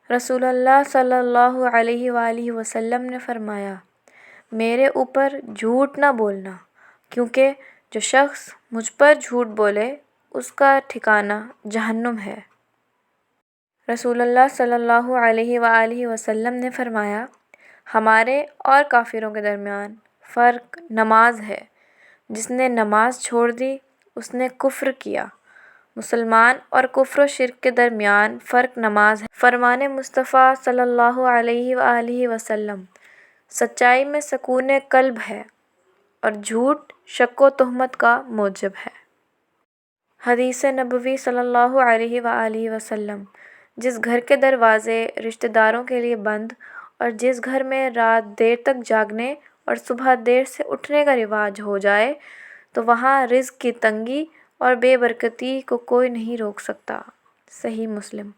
رسول اللہ صلی اللہ علیہ وآلہ وسلم نے فرمایا، میرے اوپر جھوٹ نہ بولنا، کیونکہ جو شخص مجھ پر جھوٹ بولے اس کا ٹھکانہ جہنم ہے۔ رسول اللہ صلی اللہ علیہ وآلہ وسلم نے فرمایا، ہمارے اور کافروں کے درمیان فرق نماز ہے، جس نے نماز چھوڑ دی اس نے کفر کیا۔ مسلمان اور کفر و شرک کے درمیان فرق نماز ہے۔ فرمان مصطفیٰ صلی اللہ علیہ وآلہ وسلم، سچائی میں سکون قلب ہے اور جھوٹ شک و تہمت کا موجب ہے۔ حدیث نبوی صلی اللہ علیہ وآلہ وسلم، جس گھر کے دروازے رشتہ داروں کے لیے بند اور جس گھر میں رات دیر تک جاگنے اور صبح دیر سے اٹھنے کا رواج ہو جائے تو وہاں رزق کی تنگی اور بے برکتی کو کوئی نہیں روک سکتا۔ صحیح مسلم۔